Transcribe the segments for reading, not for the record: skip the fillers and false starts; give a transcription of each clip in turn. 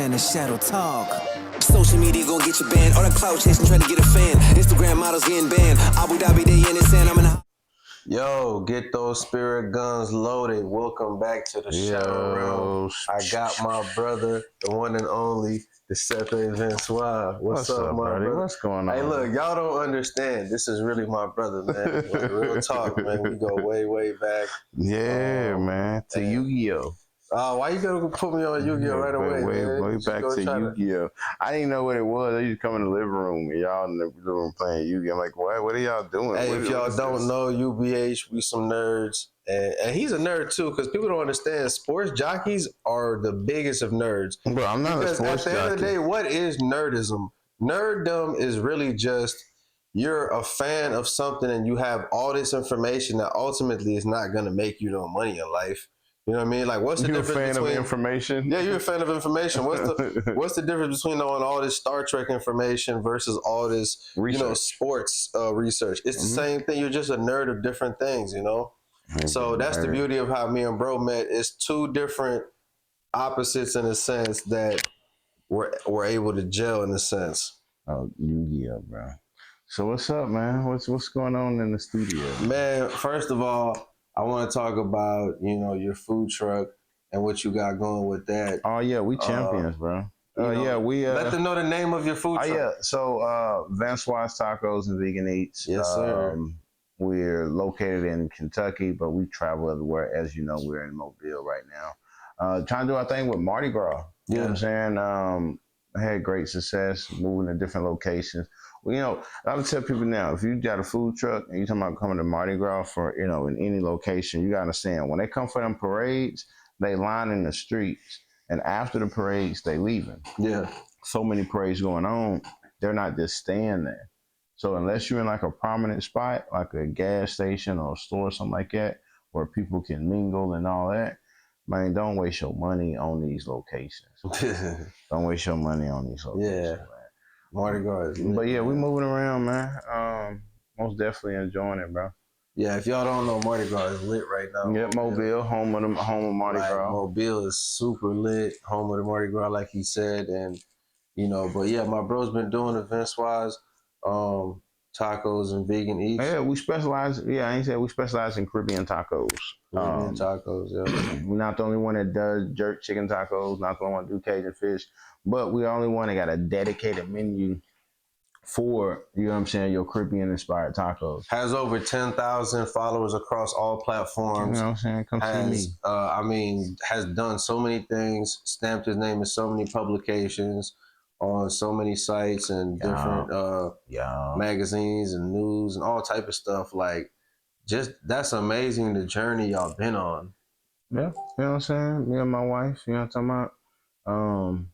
fan, the shadow talk. Social media gon' get you banned. All that clout chasing, trying to get a fan. Instagram models getting banned. Abu Dhabi, they in the sand. I'm in the... Yo, get those spirit guns loaded. Welcome back to the Shadow Realm. I got my brother, the one and only, Desaepa and Vansauwa. What's up, my brother? What's going on? Hey, look, y'all don't understand. This is really my brother, man. Like, real talk, man. We go way, way back. Yeah, man. To Yu-Gi-Oh! Oh, why you gonna put me on Yu-Gi-Oh right away, man? Way back to Yu-Gi-Oh! I didn't know what it was. I used to come in the living room and y'all in the living room playing Yu-Gi-Oh! I'm like, what are y'all doing? Hey, if y'all don't know, UBH, we some nerds. And he's a nerd too, because people don't understand sports jockeys are the biggest of nerds. Bro, I'm not a sports jockey. At the end of the day, what is nerdism? Nerddom is really just you're a fan of something and you have all this information that ultimately is not going to make you no money in life. You know what I mean? Like, what's the difference between information? Yeah, you're a fan of information. What's the difference between knowing all this Star Trek information versus all this, research. Sports research? It's the same thing. You're just a nerd of different things, you know? So that's the beauty of how me and bro met. It's two different opposites in a sense that we're able to gel in a sense. Oh, Yu-Gi-Oh, bro. So what's up, man? What's going on in the studio? Man, first of all, I want to talk about, your food truck and what you got going with that. Oh yeah, we champions, bro. We let them know the name of your food truck. Yeah, so Vansauwas Tacos and Vegan Eats. Yes, sir. We're located in Kentucky, but we travel everywhere. As you know, we're in Mobile right now. Trying to do our thing with Mardi Gras. You know what I'm saying? I had great success moving to different locations. Well, I would tell people now, if you got a food truck and you're talking about coming to Mardi Gras for, in any location, you got to understand, when they come for them parades, they line in the streets. And after the parades, they leaving. Yeah. So many parades going on, they're not just staying there. So unless you're in like a prominent spot, like a gas station or a store or something like that, where people can mingle and all that, man, don't waste your money on these locations. Don't waste your money on these locations. Yeah. Mardi Gras is lit, but yeah, we moving around, man. Most definitely enjoying it, bro. Yeah, if y'all don't know, Mardi Gras is lit right now. Yeah, Mobile, home of Mardi Gras. Mobile is super lit, home of the Mardi Gras, like he said, and but yeah, my bro's been doing events-wise, tacos and vegan eats. Yeah, we specialize. Yeah, I ain't said we specialize in Caribbean tacos. Caribbean tacos, yeah. We're not the only one that does jerk chicken tacos. Not the only one that do Cajun fish, but we're the only one that got a dedicated menu for, your Caribbean inspired tacos. Has over 10,000 followers across all platforms. You know what I'm saying? Come see me. Has done so many things, stamped his name in so many publications, on so many sites and different magazines and news and all type of stuff. Like, just, that's amazing, the journey y'all been on. Yeah, you know what I'm saying? Me and my wife, you know what I'm talking about?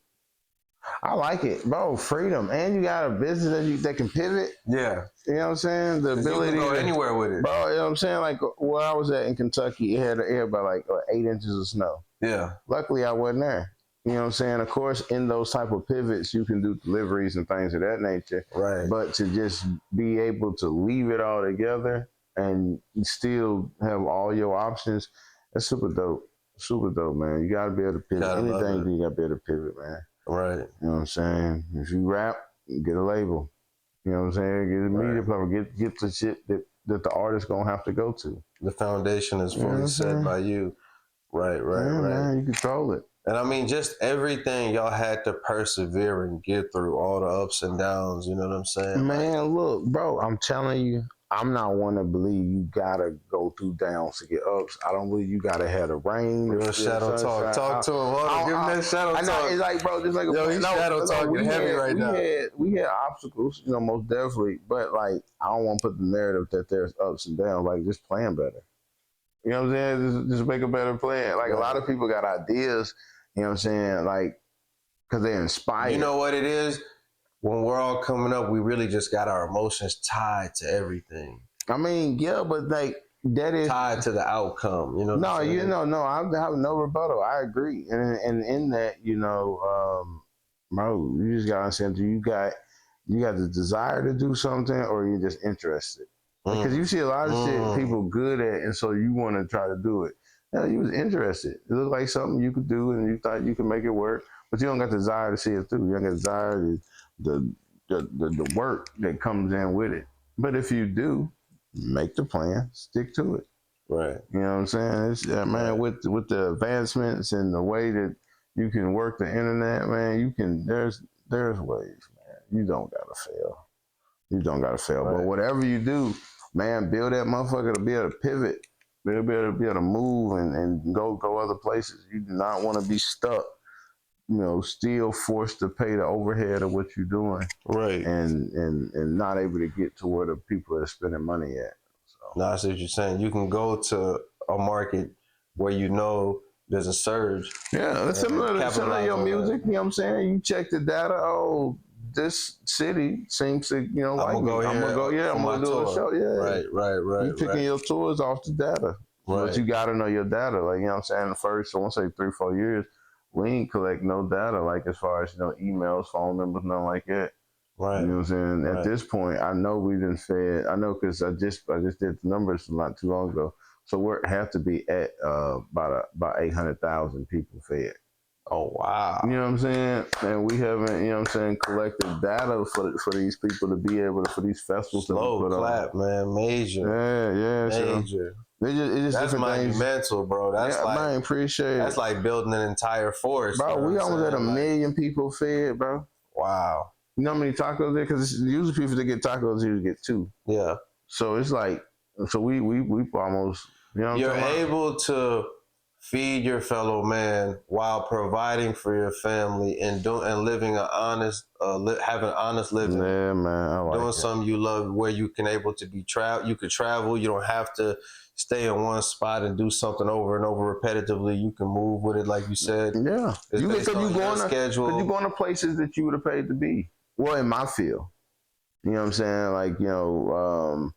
I like it, bro. Freedom, and you got a business that can pivot. Yeah, you know what I'm saying. The ability to go anywhere with it, bro. You know what I'm saying. Like where I was at in Kentucky, it had about like 8 inches of snow. Yeah. Luckily, I wasn't there. You know what I'm saying. Of course, in those type of pivots, you can do deliveries and things of that nature. Right. But to just be able to leave it all together and still have all your options, that's super dope. Super dope, man. You gotta be able to pivot. Anything, you gotta be able to pivot, man. Right. You know what I'm saying? If you rap, get a label. You know what I'm saying? Get a media platform. Get the shit that the artist gonna have to go to. The foundation is fully set by you. Right. Man, you control it. And I mean, just everything y'all had to persevere and get through, all the ups and downs, you know what I'm saying? Man, look, bro, I'm telling you, I'm not one to believe you gotta go through downs to get ups. I don't believe you gotta have the rain. Real shadow talk. Talk to him. Give him that shadow talk. I know, it's like, bro, just like he's shadow talking heavy right now. We had obstacles, most definitely. But like, I don't want to put the narrative that there's ups and downs. Like, just plan better. You know what I'm saying? Just make a better plan. Like, a lot of people got ideas, you know what I'm saying? Like, because they're inspired. You know what it is? When we're all coming up, we really just got our emotions tied to everything. I mean, yeah, but like, that is tied to the outcome, you know. No, I have no rebuttal. I agree, and in that, bro, you just gotta understand, you got the desire to do something, or you're just interested. Because you see a lot of shit people good at, and so you want to try to do it. Yeah, you was interested. It looked like something you could do, and you thought you could make it work, but you don't got the desire to see it through. You don't got the desire to the work that comes in with it. But if you do, make the plan, stick to it. Right. You know what I'm saying? It's, man, with the advancements and the way that you can work the internet, man, you can. There's ways, man. You don't gotta fail. You don't gotta fail. Right. But whatever you do, man, build that motherfucker to be able to pivot. Be able to move and go other places. You do not want to be stuck, you know, still forced to pay the overhead of what you're doing, right? And not able to get to where the people are spending money at. So. No, I see what you're saying. You can go to a market where you know there's a surge. Yeah, it's similar to your music. You know what I'm saying? You check the data. Oh, this city seems to, you know, like me. I'm gonna go. Yeah, I'm gonna do a show. Yeah, right. You picking your tours off the data, but you gotta know your data. Like, you know what I'm saying? The first, I want to say 3-4 years, we ain't collect no data. Like, as far as, you know, emails, phone numbers, nothing like that. Right. You know what I'm saying? At this point, I know we didn't fed. I know because I just did the numbers not too long ago. So we have to be at about 800,000 people fed. Oh, wow. You know what I'm saying? And we haven't, you know what I'm saying, collected data for these people to be able to, for these festivals to put clap, on. Man. Major. Yeah. Major. So it's that's monumental, bro. That's like, man, appreciate that's like building an entire forest. Bro, we almost at 1 million people fed, bro. Wow. You know how many tacos there? Because usually people that get tacos usually get 2. Yeah. So it's like, so we almost, you know what You're able to feed your fellow man while providing for your family and living an honest, having an honest living. Yeah, man, I like doing it. Something you love, where you can able to be you could travel. You don't have to stay in one spot and do something over and over repetitively. You can move with it, like you said. Yeah, you going to places that you would have paid to be. Well, in my field, you know what I'm saying? Like, you know,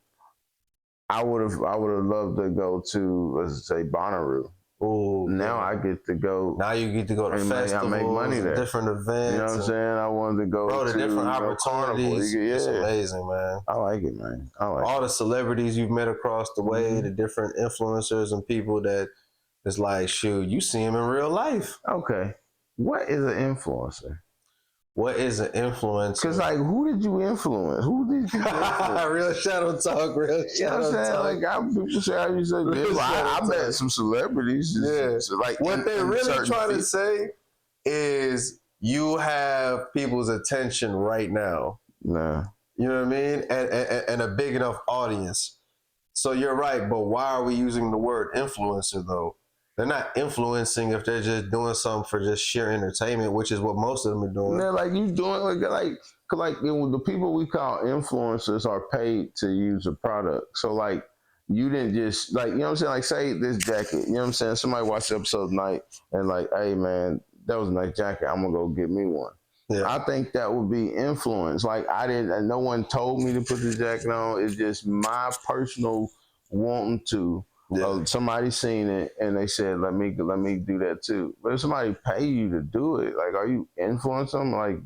I would have loved to go to, let's say, Bonnaroo. Oh, now I get to go. Now you get to go to festivals, I make money there. Different events. You know what I'm saying? I wanted to go to the different opportunities. It's amazing, man. I like it, man. I like all the celebrities you've met across the way, the different influencers and people that is like, shoot, you see them in real life. Okay, what is an influencer? What is an influencer? Because, like, who did you influence? Who did you influence? Real shadow talk, real shadow talk. Like, people say, I met some celebrities. Yeah. Like, what they're really trying to say is you have people's attention right now. Nah. You know what I mean? And a big enough audience. So you're right, but why are we using the word influencer, though? They're not influencing if they're just doing something for just sheer entertainment, which is what most of them are doing. Yeah, like you doing like you know, the people we call influencers are paid to use a product. So like you didn't just like, you know what I'm saying? Like, say this jacket, you know what I'm saying? Somebody watched the episode tonight and like, hey man, that was a nice jacket. I'm gonna go get me one. Yeah. I think that would be influence. Like no one told me to put the jacket on. It's just my personal wanting to. Yeah. Somebody seen it and they said, let me do that too. But if somebody pay you to do it, like, are you influencing them? Like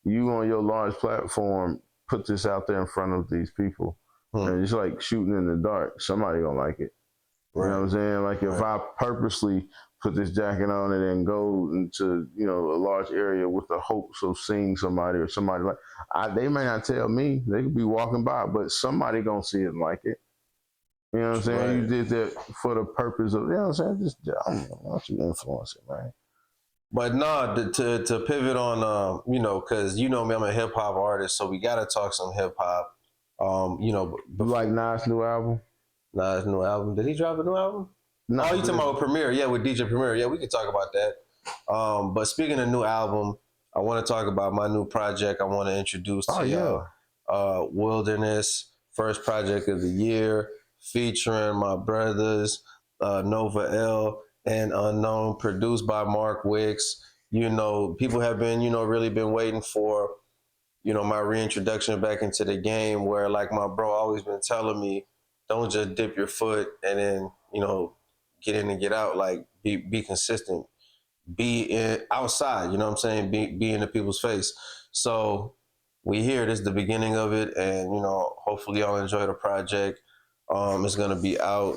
you on your large platform put this out there in front of these people, and it's like shooting in the dark. Somebody gonna like it. Right. You know what I'm saying? Like if I purposely put this jacket on and then go into, you know, a large area with the hopes of seeing somebody or somebody like, they may not tell me. They could be walking by, but somebody gonna see it and like it. You know what I'm saying? Right. You did that for the purpose of, you know what I'm saying? I don't want you influencing, man. But no, to pivot on, you know, because you know me, I'm a hip hop artist, so we gotta talk some hip hop. You know, you like Nas' new album? Nas' new album. Did he drop a new album? No, you talking about Premier? Yeah, with DJ Premier. Yeah, we can talk about that. But speaking of new album, I want to talk about my new project. I want to introduce to y'all, Wilderness, first project of the year, featuring my brothers, Nova L and Unknown, produced by Mark Wicks. You know, people have been, you know, really been waiting for, you know, my reintroduction back into the game, where like my bro always been telling me, don't just dip your foot and then, you know, get in and get out. Like be consistent, be outside, you know what I'm saying? Be in the people's face. So we here, this is the beginning of it. And, you know, hopefully y'all enjoy the project. It's going to be out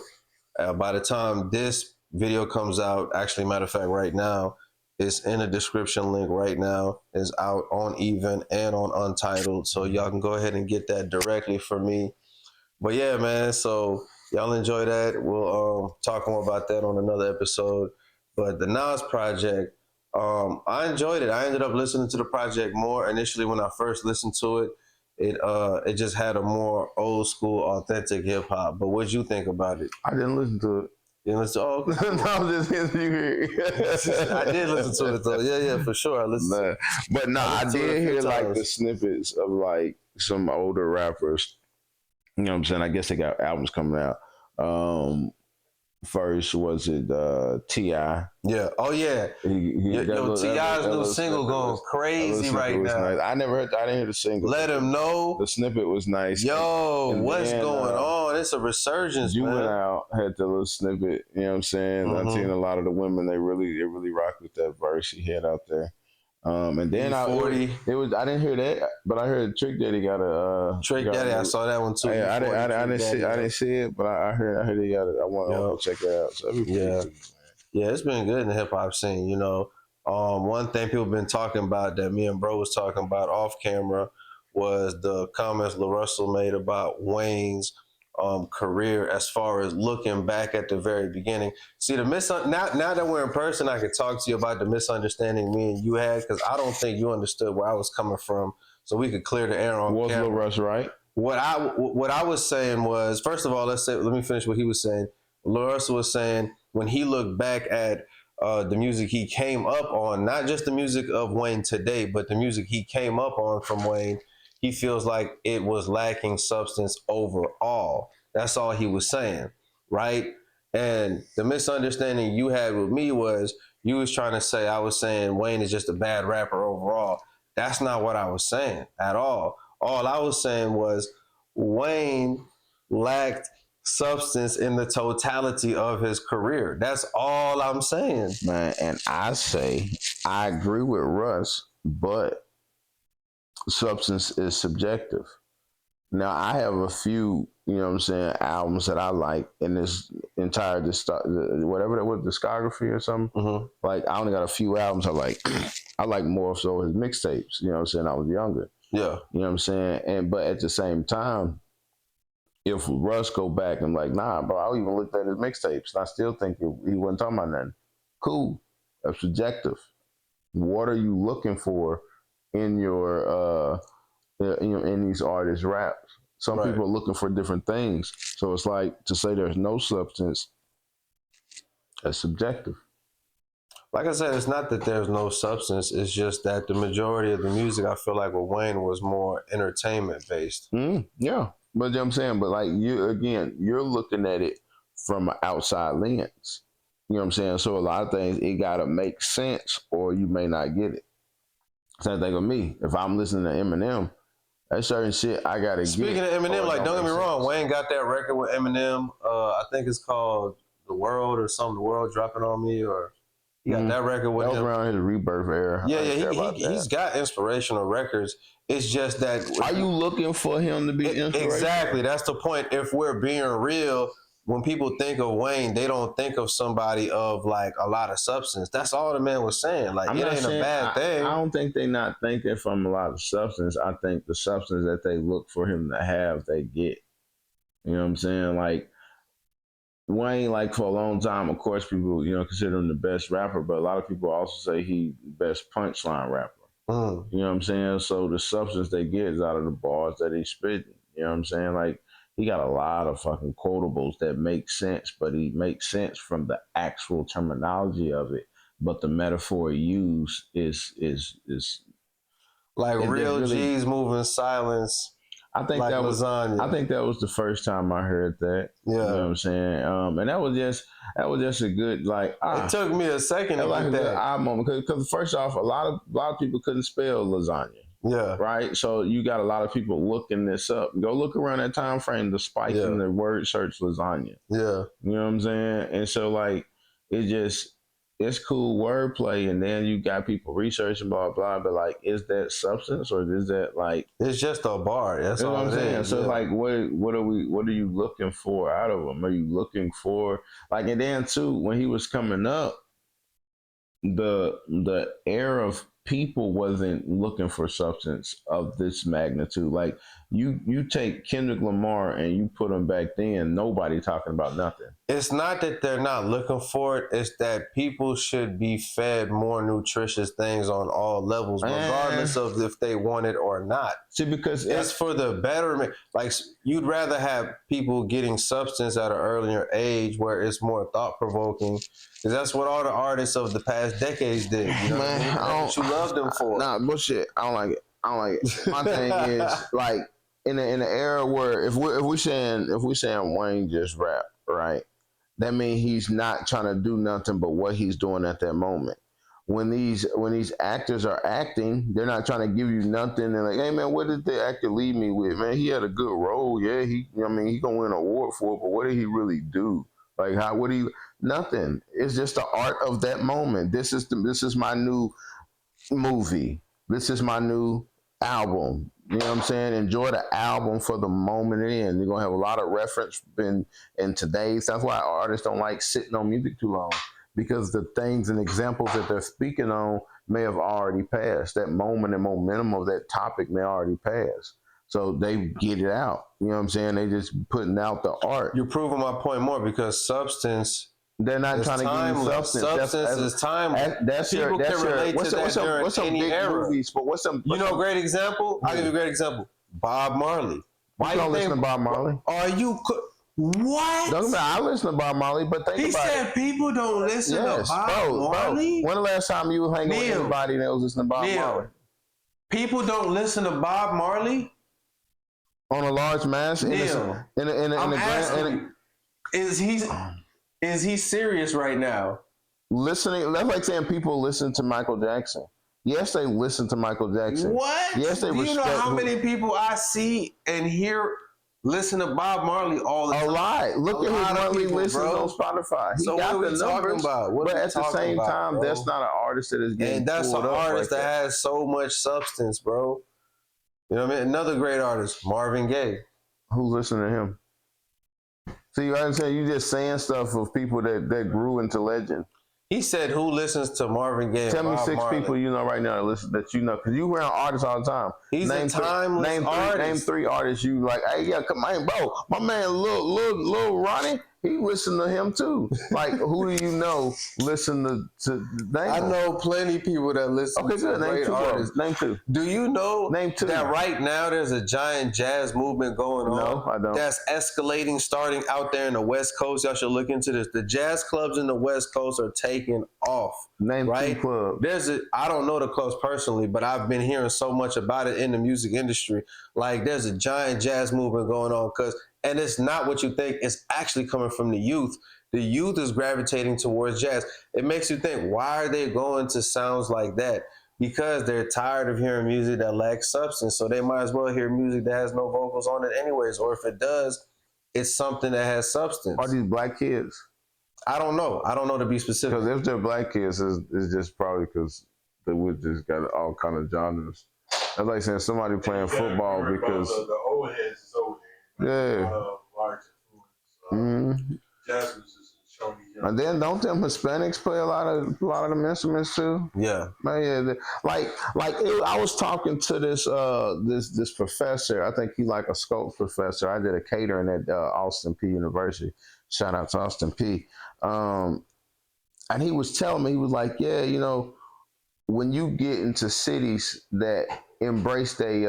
by the time this Video comes out. Actually, matter of fact, right now, it's in a description link right now. It's out on Even and on Untitled. So y'all can go ahead and get that directly from me. But yeah, man, so y'all enjoy that. We'll talk more about that on another episode. But the Nas project, I enjoyed it. I ended up listening to the project more initially when I first listened to it. It just had a more old school, authentic hip hop. But what'd you think about it? I didn't listen to it. You listen to No, I'm just hearing you here. I did listen to it though. Yeah, for sure. I listened. But no, I did hear like the snippets of like some older rappers. You know what I'm saying? I guess they got albums coming out. First was it T.I. Yeah. Oh yeah. T.I.'s new single going crazy right now. Nice. I didn't hear the single. Let him know. The snippet was nice. Yo, and what's going on? It's a resurgence, man. Juvenile had the little snippet. You know what I'm saying? I've seen a lot of the women. They really rock with that verse he had out there. And then I didn't hear that, but I heard Trick Daddy got a Trick Daddy. I saw that one too. I didn't see it, but I heard he got it. I want to check it out. So yeah, it's been good in the hip hop scene. You know, one thing people been talking about that me and bro was talking about off camera was the comments LaRussell made about Wayne's career as far as looking back at the very beginning. See, now that we're in person, I could talk to you about the misunderstanding me and you had, because I don't think you understood where I was coming from, so we could clear the air on camera. Was Russ right? What I was saying was, first of all, let me finish what he was saying. LaRussell was saying when he looked back at the music he came up on, not just the music of Wayne today, but the music he came up on from Wayne, he feels like it was lacking substance overall. That's all he was saying, right? And the misunderstanding you had with me was you was trying to say I was saying Wayne is just a bad rapper overall. That's not what I was saying at all. All I was saying was Wayne lacked substance in the totality of his career. That's all I'm saying. Man, and I say I agree with Russ, but substance is subjective. Now I have a few, you know what I'm saying, albums that I like in this entire whatever that was, discography or something. Like I only got a few albums I like. I like more so his mixtapes, you know what I'm saying, I was younger. Yeah. You know what I'm saying? But at the same time, if Russ go back and like, nah, bro, I even looked at his mixtapes and I still think he wasn't talking about nothing. Cool. That's subjective. What are you looking for in your in these artists' raps? Some people are looking for different things. So it's like to say there's no substance, that's subjective. Like I said, it's not that there's no substance. It's just that the majority of the music, I feel like with Wayne, was more entertainment based. Yeah. But you know what I'm saying? But like you're looking at it from an outside lens. You know what I'm saying? So a lot of things, it gotta make sense or you may not get it. Same thing with me. If I'm listening to Eminem, that certain shit I gotta get. Speaking of Eminem, like don't get me wrong, Wayne got that record with Eminem. I think it's called The World or something. The World Dropping on Me, or he got that record with him. That was around his Rebirth era. He's got inspirational records. It's just that. Are you looking for him to be inspirational? Exactly. That's the point. If we're being real, when people think of Wayne, they don't think of somebody of like a lot of substance. That's all the man was saying. Like it ain't a bad thing. I don't think they're not thinking from a lot of substance. I think the substance that they look for him to have, they get. You know what I'm saying? Like Wayne, like for a long time, of course, people, you know, consider him the best rapper, but a lot of people also say he best punchline rapper. You know what I'm saying? So the substance they get is out of the bars that he's spitting. You know what I'm saying? Like he got a lot of fucking quotables that make sense, but he makes sense from the actual terminology of it. But the metaphor used is like real really, G's moving silence. I think like that was lasagna. I think that was the first time I heard that. Yeah, you know what I'm saying. And that was just a good like. It took me a second to like that album because first off, a lot of people couldn't spell lasagna. Yeah. Right. So you got a lot of people looking this up. Go look around that time frame. The spike in the word search lasagna. Yeah. You know what I'm saying. And so like it just it's cool wordplay, and then you got people researching blah blah. But like, is that substance or is that like? It's just a bar. That's You know all what I'm saying? is. So Yeah. it's like, what are you looking for out of them? Are you looking for like? And then too, when he was coming up, the era of people wasn't looking for substance of this magnitude. Like you take Kendrick Lamar and you put him back then, nobody talking about nothing. It's not that they're not looking for it. It's that people should be fed more nutritious things on all levels, regardless of if they want it or not. See, because it's for the betterment. Like, you'd rather have people getting substance at an earlier age where it's more thought-provoking. Because that's what all the artists of the past decades did. You know what I mean? That's what you love them for. Nah, bullshit. I don't like it. My thing is, like, in the era where if we saying Wayne just rap, right? That means he's not trying to do nothing but what he's doing at that moment. When these actors are acting, they're not trying to give you nothing. They're like, hey man, what did the actor leave me with? Man, he had a good role. Yeah, he gonna win an award for it, but what did he really do? Like, nothing. It's just the art of that moment. This is my new movie. This is my new album. You know what I'm saying? Enjoy the album for the moment it in. You're gonna have a lot of reference in today's. That's why artists don't like sitting on music too long, because the things and examples that they're speaking on may have already passed. That moment and momentum of that topic may already pass. So they get it out. You know what I'm saying? They just putting out the art. You're proving my point more, because substance. They're not trying to give you substance. Substance is timeless. People can relate to that during any era. Movies, but great example? I'll give you a great example. Bob Marley. Why you don't listen to Bob Marley? Are you... What? I listen to Bob Marley, but think about it. He said people don't listen to Bob Marley? When the last time you were hanging with anybody that was listening to Bob Marley? People don't listen to Bob Marley? On a large mass? Is he serious right now? Listening, that's like saying people listen to Michael Jackson. Yes, they listen to Michael Jackson. What? Yes, they Do you know how many people I see and hear listen to Bob Marley all the time? A lot. Look at his monthly listens on Spotify. He got the numbers, but at the same time, that's not an artist that is getting. And that's an artist that has so much substance, bro. You know what I mean? Another great artist, Marvin Gaye. Who's listening to him? See, I'm saying you just saying stuff of people that grew into legend. He said, "Who listens to Marvin Gaye?" Tell me six people you know right now that listen that you know, because you around artists all the time. He's a timeless artist. Name three artists you like. Hey, yeah, come on, bro. My man, Lil Ronnie. He listened to him too. Like, who do you know listen to I know plenty of people that listen to great artists. Name two. Do you know that right now there's a giant jazz movement going on? No, I don't. That's escalating, starting out there in the West Coast. Y'all should look into this. The jazz clubs in the West Coast are taking off. Name two clubs. I don't know the clubs personally, but I've been hearing so much about it in the music industry. Like, there's a giant jazz movement going on, and it's not what you think. It's actually coming from the youth. The youth is gravitating towards jazz. It makes you think, why are they going to sounds like that? Because they're tired of hearing music that lacks substance. So they might as well hear music that has no vocals on it anyways. Or if it does, it's something that has substance. Are these black kids? I don't know. I don't know to be specific. Because if they're black kids, it's just probably because they would just got all kind of genres. That's like saying somebody playing football because... The old heads is over there. Yeah. Large influence. Jazz was just showing these young. And then don't them Hispanics play a lot of them instruments too? Yeah. Man, I was talking to this professor. I think he's like a sculpt professor. I did a catering at Austin P University. Shout out to Austin P. And he was telling me, he was like, yeah, you know, when you get into cities that embrace their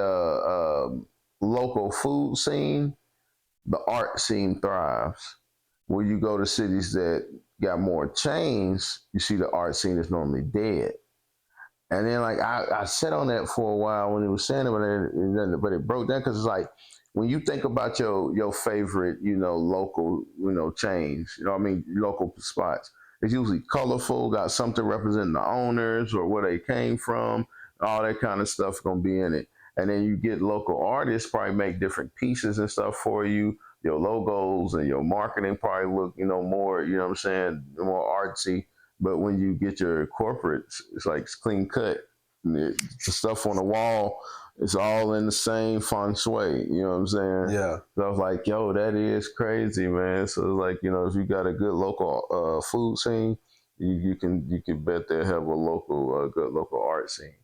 local food scene, the art scene thrives. When you go to cities that got more chains, you see the art scene is normally dead. And then like I sat on that for a while when he was saying it, but it broke down because it's like when you think about your favorite, you know, local, you know, chains, you know what I mean, local spots, it's usually colorful, got something representing the owners or where they came from, all that kind of stuff gonna be in it. And then you get local artists probably make different pieces and stuff for you. Your logos and your marketing probably look, you know, more, you know what I'm saying, more artsy But when you get your corporate, it's like it's clean cut. The stuff on the wall is all in the same feng shui. You know what I'm saying? Yeah. So I was like, yo, that is crazy, man. So it's like, you know, if you got a good local food scene, you can bet they have a local good local art scene.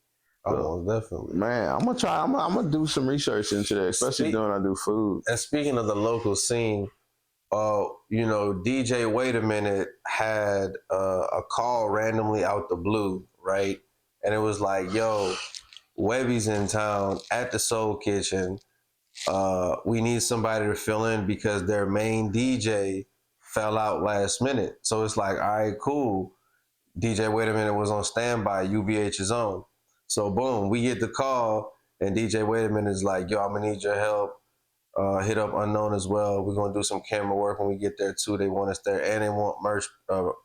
Oh, definitely. Man, I'm gonna try. I'm gonna do some research into that, especially when I do food. And speaking of the local scene, you know, DJ Wait a Minute had a call randomly out the blue, right? And it was like, yo, Webby's in town at the Soul Kitchen. We need somebody to fill in because their main DJ fell out last minute. So it's like, all right, cool. DJ Wait a Minute was on standby, UVH's on. So boom, we get the call and DJ Wait a Minute is like, yo, I'm gonna need your help. Hit up Unknown as well. We're gonna do some camera work when we get there too. They want us there and they want merch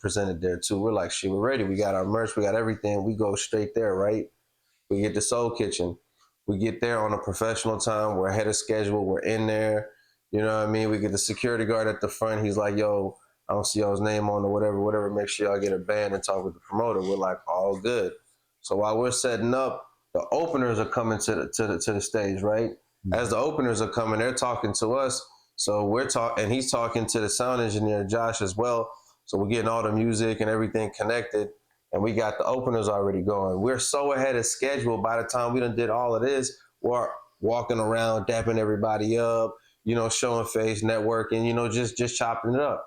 presented there too. We're like, shit, we're ready. We got our merch, we got everything. We go straight there, right? We get the Soul Kitchen. We get there on a professional time. We're ahead of schedule. We're in there. You know what I mean? We get the security guard at the front. He's like, yo, I don't see y'all's name on or whatever. Make sure y'all get a band and talk with the promoter. We're like, all good. So while we're setting up, the openers are coming to the stage, right? As the openers are coming, they're talking to us. So we're talking, and he's talking to the sound engineer, Josh, as well. So we're getting all the music and everything connected. And we got the openers already going. We're so ahead of schedule. By the time we done did all of this, we're walking around, dapping everybody up, you know, showing face, networking, you know, just chopping it up.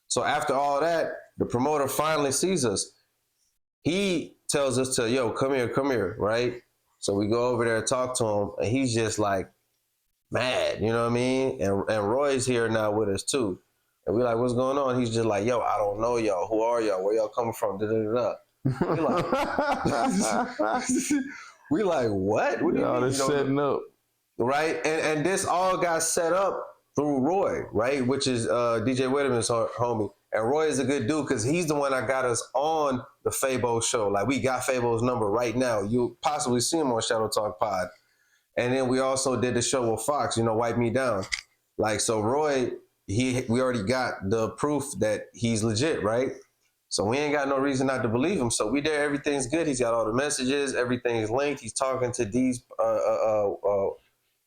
So after all that, the promoter finally sees us. He tells us to, yo, come here, right? So we go over there and talk to him, and he's just like mad, you know what I mean? And Roy's here now with us too. And we're like, what's going on? He's just like, yo, I don't know y'all. Who are y'all? Where y'all coming from? Da-da-da-da. We like, what? What do you mean? Setting up. Right? And this all got set up through Roy, right? Which is DJ Wetterman's homie. And Roy is a good dude because he's the one that got us on the Fabo show. Like, we got Fabo's number right now. You'll possibly see him on Shadow Talk Pod. And then we also did the show with Fox, you know, Wipe Me Down. Like, so Roy, we already got the proof that he's legit, right? So we ain't got no reason not to believe him. So we there, everything's good. He's got all the messages, everything's linked. He's talking to D's,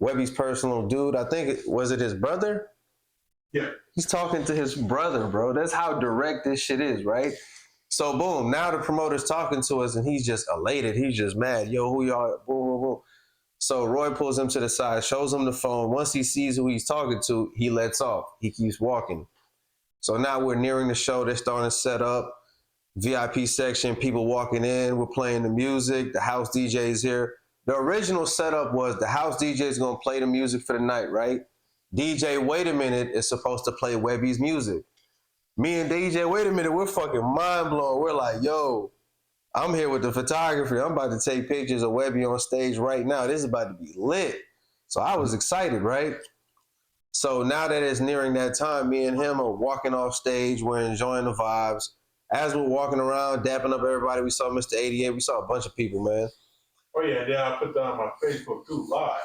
Webby's personal dude. I think, was it his brother? Yeah. He's talking to his brother, bro. That's how direct this shit is, right? So boom, now the promoter's talking to us and he's just elated. He's just mad. Yo, who y'all? Boom, boom, boom. So Roy pulls him to the side, shows him the phone. Once he sees who he's talking to, he lets off. He keeps walking. So now we're nearing the show. They're starting to set up. VIP section, people walking in. We're playing the music. The house DJ is here. The original setup was the house DJ is going to play the music for the night, right? DJ Wait a Minute is supposed to play Webby's music. Me and DJ Wait a Minute, we're fucking mind blown. We're like, yo, I'm here with the photography. I'm about to take pictures of Webby on stage right now. This is about to be lit. So I was excited, right? So now that it's nearing that time, me and him are walking off stage. We're enjoying the vibes. As we're walking around, dapping up everybody, we saw Mr. 88. We saw a bunch of people, man. Oh, yeah. Then I put that on my Facebook, too, live.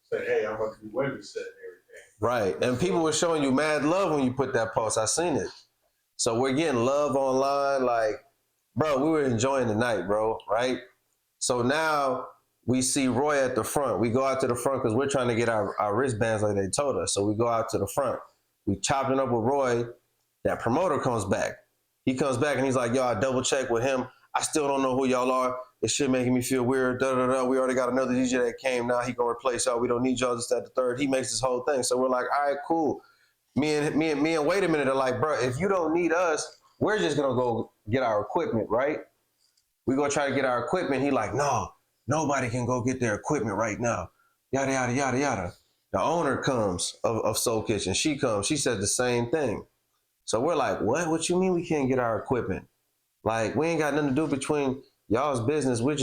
Said, hey, I'm about to be Webby set and everything. Right. And people were showing you mad love when you put that post. I seen it. So we're getting love online. Like, bro, we were enjoying the night, bro, right? So now we see Roy at the front. We go out to the front because we're trying to get our wristbands like they told us. So we go out to the front. We chopping up with Roy. That promoter comes back. He comes back and he's like, yo, I double checked with him. I still don't know who y'all are. This shit making me feel weird. We already got another DJ that came. Now he gonna replace y'all. We don't need y'all. This, that, the third. He makes this whole thing. So we're like, all right, cool. Me and Wait a Minute are like, bro, if you don't need us, we're just gonna go get our equipment, right? We gonna try to get our equipment. He like, no, nobody can go get their equipment right now. Yada, yada, yada, yada. The owner comes of Soul Kitchen. She comes. She said the same thing. So we're like, what? What you mean we can't get our equipment? Like, we ain't got nothing to do between y'all's business. We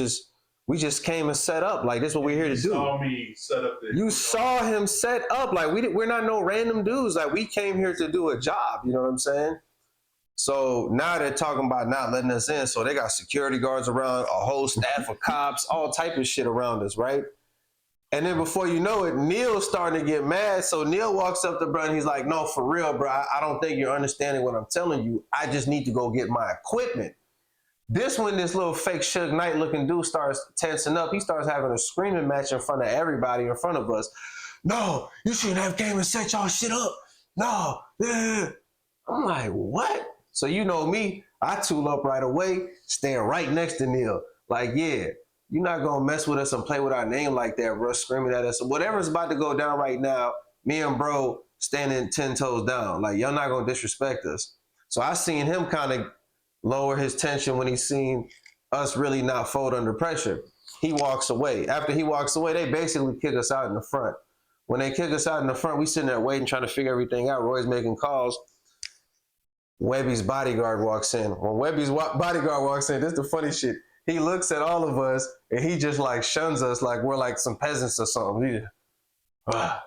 just came and set up. Like, this is what we're here to do. You saw me set up. You saw him set up. Like, we're not no random dudes. Like, we came here to do a job. You know what I'm saying? So now they're talking about not letting us in. So they got security guards around, a whole staff of cops, all type of shit around us, right? And then before you know it, Neil's starting to get mad. So Neil walks up to bro and he's like, no, for real, bro, I don't think you're understanding what I'm telling you. I just need to go get my equipment. This when this little fake Suge Knight looking dude starts tensing up, he starts having a screaming match in front of everybody in front of us. No, you shouldn't have came and set y'all shit up. No. I'm like, what? So you know me, I tool up right away, stand right next to Neil. Like, yeah, you're not gonna mess with us and play with our name like that, bro, screaming at us. Whatever's about to go down right now, me and bro standing 10 toes down. Like, y'all not gonna disrespect us. So I seen him kind of lower his tension when he seen us really not fold under pressure. He walks away. After he walks away, they basically kick us out in the front. When they kick us out in the front, we sitting there waiting, trying to figure everything out. Roy's making calls. Webby's bodyguard walks in. When Webby's bodyguard walks in, this is the funny shit. He looks at all of us and he just like shuns us like we're like some peasants or something. You know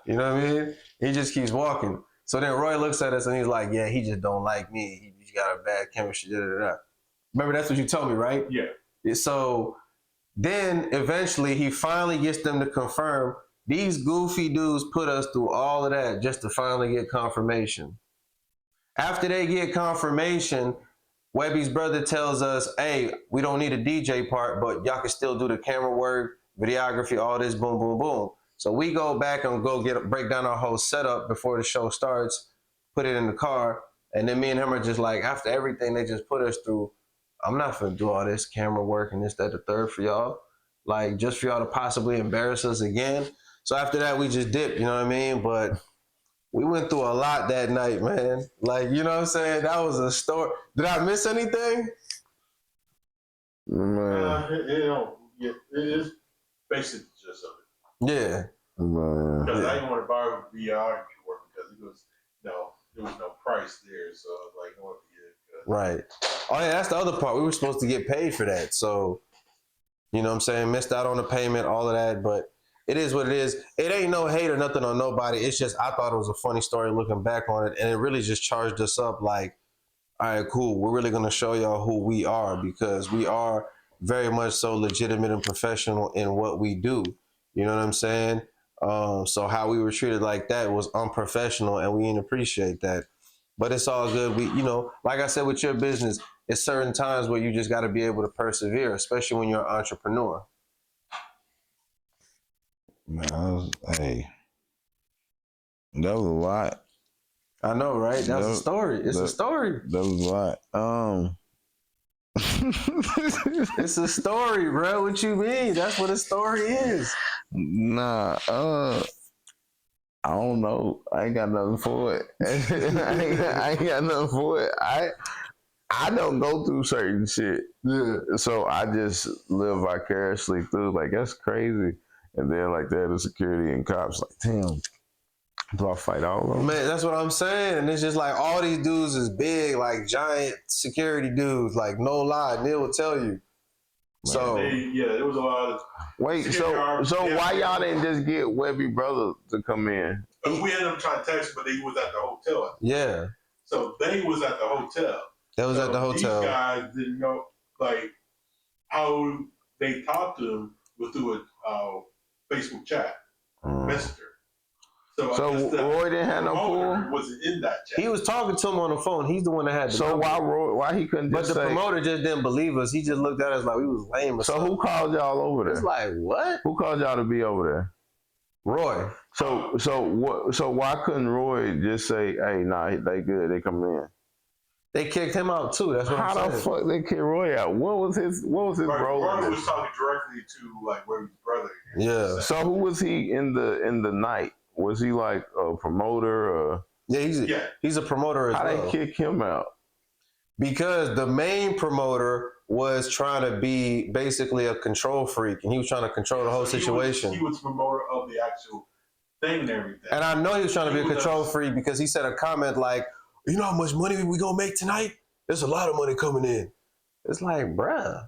what I mean? He just keeps walking. So then Roy looks at us and he's like, yeah, he just don't like me. He got a bad chemistry. Da, da, da. Remember, that's what you told me, right? Yeah. So then eventually he finally gets them to confirm these goofy dudes put us through all of that just to finally get confirmation. After they get confirmation, Webby's brother tells us, hey, we don't need a DJ part, but y'all can still do the camera work, videography, all this, boom, boom, boom. So we go back and break down our whole setup before the show starts, put it in the car, and then me and him are just like, after everything they just put us through, I'm not finna do all this camera work and this, that, the third for y'all. Like, just for y'all to possibly embarrass us again. So after that, we just dipped, you know what I mean? But we went through a lot that night, man. Like, you know what I'm saying? That was a story. Did I miss anything? It is basically just of it. Yeah. Because I didn't want to borrow VR work because there was no price there. So I was like, no, right. Oh yeah, that's the other part. We were supposed to get paid for that. So, you know what I'm saying? Missed out on the payment, all of that, but it is what it is. It ain't no hate or nothing on nobody. It's just I thought it was a funny story looking back on it, and it really just charged us up like, all right, cool. We're really going to show y'all who we are because we are very much so legitimate and professional in what we do. You know what I'm saying? So how we were treated like that was unprofessional, and we didn't appreciate that. But it's all good. We, like I said, with your business, it's certain times where you just got to be able to persevere, especially when you're an entrepreneur. Man, that was a lot. I know, right? That's a story. It's a story. That was a lot. It's a story, bro. What you mean? That's what a story is. Nah, I don't know. I ain't got nothing for it. I ain't got nothing for it. I don't go through certain shit. Yeah. So I just live vicariously through. Like, that's crazy. And then like that, the security and cops like, damn, do I fight all of them? Man, that's what I'm saying. And it's just like all these dudes is big, like giant security dudes. Like, no lie, Neil will tell you. So there was a lot of. Wait, so why y'all didn't just get Webby brother to come in? We ended up trying to text, but they was at the hotel. Yeah. So they was at the hotel. They was at the hotel. These guys didn't know like how they talked to him was through a Facebook chat messenger. So Roy didn't have no pool? Wasn't in that chat. He was talking to him on the phone. He's the one that had the number. Why he couldn't just But the promoter just didn't believe us. He just looked at us like we was lame or something. So who called y'all over there? It's like, what? Who called y'all to be over there? Roy. So why couldn't Roy just say, hey, nah, they good, they come in? They kicked him out too. That's what I'm saying. How the fuck they kicked Roy out? What was his role? Roy was talking directly to like Webby's brother. Yeah. So who was he in the night? Was he like a promoter or? Yeah, he's a promoter as well. How they kick him out? Because the main promoter was trying to be basically a control freak, and he was trying to control the whole situation. He was the promoter of the actual thing and everything. And I know he was trying to be a control freak because he said a comment like, you know how much money we gonna make tonight? There's a lot of money coming in. It's like, bruh,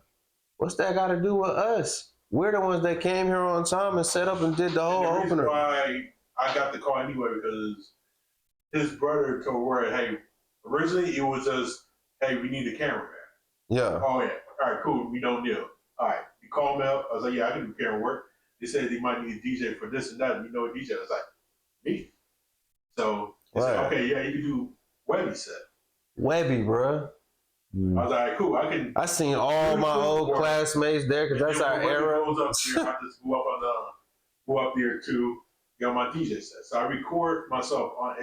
what's that got to do with us? We're the ones that came here on time and set up and did the whole opener. Why I got the call anyway because his brother told Roy, hey, originally it was just, hey, we need a cameraman. Yeah. Oh yeah. All right, cool. We don't deal. All right. You call me up. I was like, yeah, I can do camera work. They said they might need a DJ for this and that. And you know a DJ. I was like, me. So they said, okay, yeah, you can do Webby set. Webby, bruh. I was like, cool, I seen all my old classmates there because that's our era. Goes up there, I just go up there to get my DJ set. So I record myself on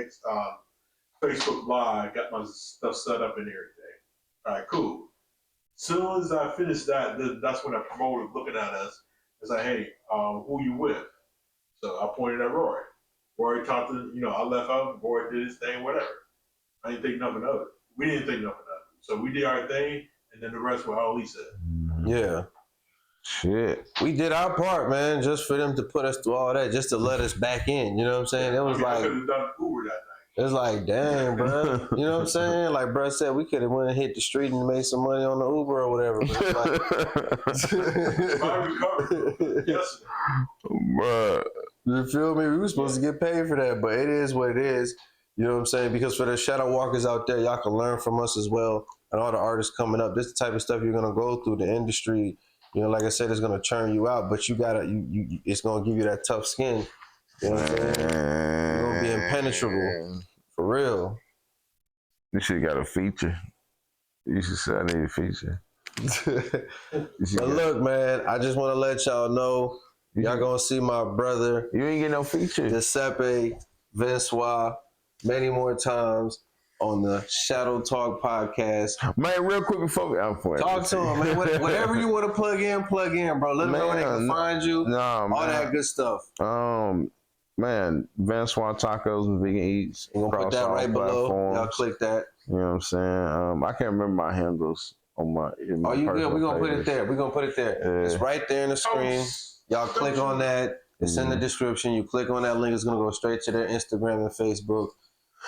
Facebook Live, got my stuff set up and everything. All right, cool. Soon as I finished that, that's when a promoter looking at us and like, hey, who you with? So I pointed at Roy. Roy talked to, I left out, Roy did his thing, whatever. I didn't think nothing of it. We didn't think nothing of it. So we did our thing, and then the rest were all he said. Yeah. Shit. We did our part, man, just for them to put us through all that, just to let us back in. You know what I'm saying? It was I like, could have done Uber that night. it's like, damn, bro. You know what I'm saying? Like, bro said, we could have went and hit the street and made some money on the Uber or whatever. But it's like, I recovered yesterday. Bruh. you feel me? We were supposed to get paid for that, but it is what it is. You know what I'm saying? Because for the shadow walkers out there, y'all can learn from us as well. And all the artists coming up, this is the type of stuff you're gonna go through. The industry, like I said, it's gonna churn you out, but you gotta, it's gonna give you that tough skin. You know what I'm saying? You're gonna be impenetrable, for real. You should got a feature. You should say I need a feature. But look, man, I just want to let y'all know, y'all gonna see my brother. You ain't get no feature. Desaepa, Vansauwa, many more times on the Shadow Talk podcast. Man, real quick before I'm playing. Talk to him, man. Whatever you want to plug in, bro. Let them know where they can find you. Nah, all that good stuff. Man, Vansauwa Tacos and Vegan Eats. We're gonna put that right below. Y'all click that. You know what I'm saying? I can't remember my handles on my. Oh, you good? We're gonna put it there. Yeah. It's right there in the screen. Y'all click on that. It's in the description. You click on that link. It's gonna go straight to their Instagram and Facebook.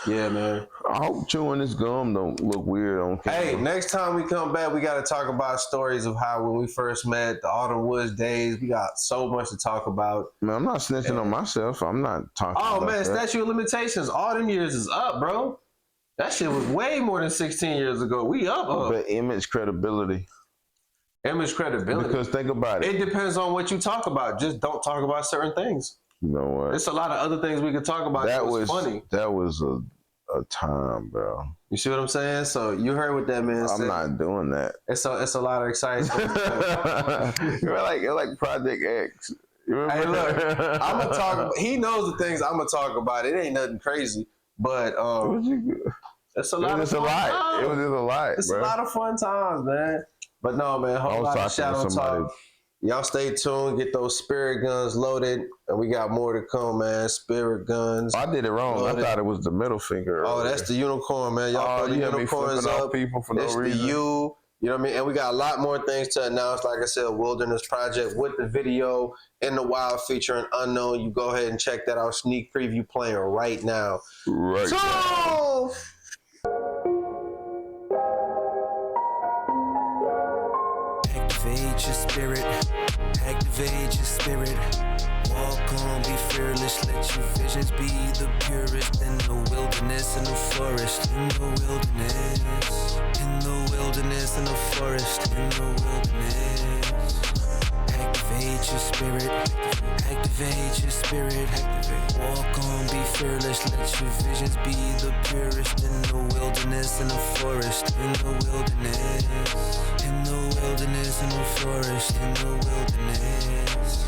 Yeah, man. I hope chewing this gum don't look weird on camera. Hey, next time we come back, we got to talk about stories of how when we first met, the Autumn Woods days. We got so much to talk about. Man, I'm not snitching on myself. I'm not talking about that. Statute of limitations. All them years is up, bro. That shit was way more than 16 years ago. We up. But image credibility. Image credibility. Because think about it. It depends on what you talk about. Just don't talk about certain things. You know what? There's a lot of other things we could talk about. That was funny. That was a time, bro. You see what I'm saying? So you heard what that man said. I'm not doing that. It's a lot of exciting stuff. You're like Project X. Hey, look, I'm gonna talk. He knows the things I'm gonna talk about. It ain't nothing crazy, but it's a lot. It was just a lot. It's a lot of fun times, man. But no, man. Whole lot of Shadow Talk. Y'all stay tuned. Get those spirit guns loaded, and we got more to come, man. Spirit guns. I did it wrong. Loaded. I thought it was the middle finger. Oh, that's the unicorn, man. Y'all put the unicorns up. People for no reason. It's the U. You know what I mean? And we got a lot more things to announce. Like I said, Wilderness Project with the video in the wild featuring Unknown. You go ahead and check that out. Sneak preview playing right now. Right. So, activate your spirit. Activate your spirit. Walk on, be fearless. Let your visions be the purest. In the wilderness, in the forest. In the wilderness. In the wilderness, in the forest. In the wilderness. Activate your spirit. Activate your spirit. Walk on, be fearless. Let your visions be the purest. In the wilderness, in the forest. In the wilderness. In the wilderness, in the forest. In the wilderness.